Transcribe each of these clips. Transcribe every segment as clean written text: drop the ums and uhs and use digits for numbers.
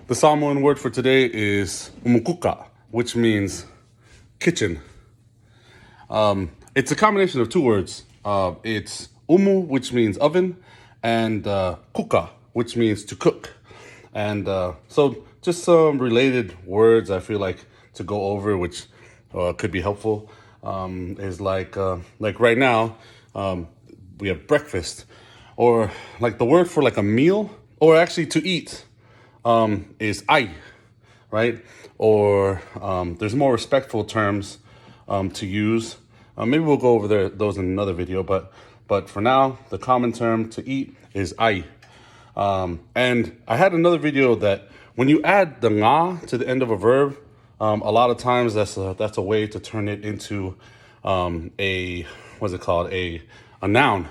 The Sāmoan word for today is Umukuka, which means kitchen. It's a combination of two words. It's umu, which means oven, and kuka, which means to cook. And so just some related words I feel like to go over, which could be helpful, is like right now, we have breakfast, or like the word for like a meal, or actually to eat, is ai, right? Or there's more respectful terms to use. Maybe we'll go over those in another video, but for now, the common term to eat is ai. And I had another video that when you add the nga to the end of a verb, a lot of times that's a way to turn it into a noun.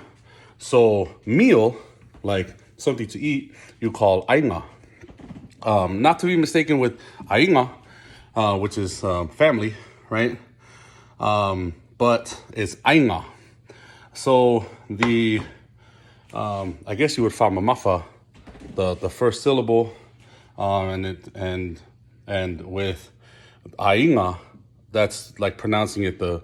So meal, like something to eat, you call ainga. Not to be mistaken with ainga, which is family, right? But it's ainga. So I guess you would whamamafa the first syllable, and with ainga, that's like pronouncing it the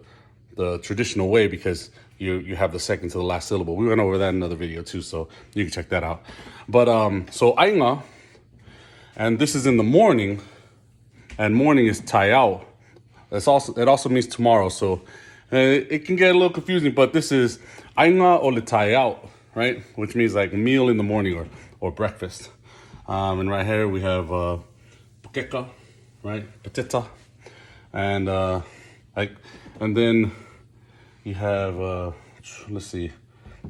traditional way, because you have the second to the last syllable. We went over that in another video too, so you can check that out. But so ainga, and this is in the morning, and morning is tayao. It also means tomorrow, so it can get a little confusing. But this is ainga o le tayao, right? Which means like meal in the morning or breakfast. And right here we have pukeka, right? Patita, and then you have let's see,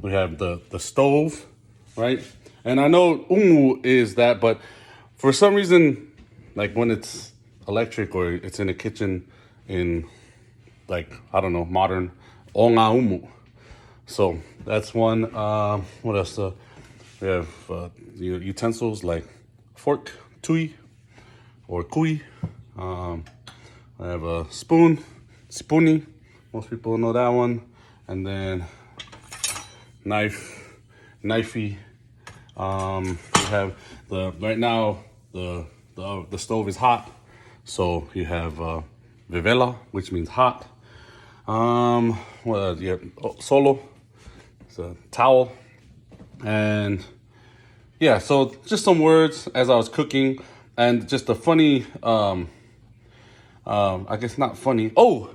we have the stove, right? And I know umu is that, but for some reason, like when it's electric or it's in a kitchen in, like, I don't know, modern, onga umu. So that's one. What else? We have utensils like fork, tui, or kui. I have a spoon, spoonie. Most people know that one. And then knife, knifey. We have right now the stove is hot, so you have vivela, which means hot. You have solo, it's a towel, and yeah. So just some words as I was cooking, and just a funny, I guess not funny. Oh,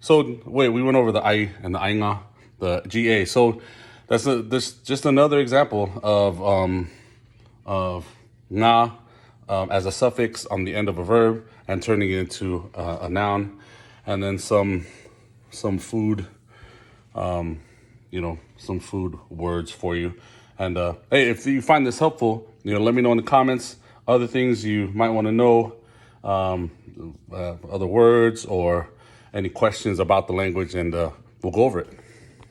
so wait, we went over the I and the ainga, the ga. So this just another example of nga as a suffix on the end of a verb and turning it into a noun, and then some food, some food words for you. And hey, if you find this helpful, let me know in the comments other things you might want to know, other words or any questions about the language, and we'll go over it.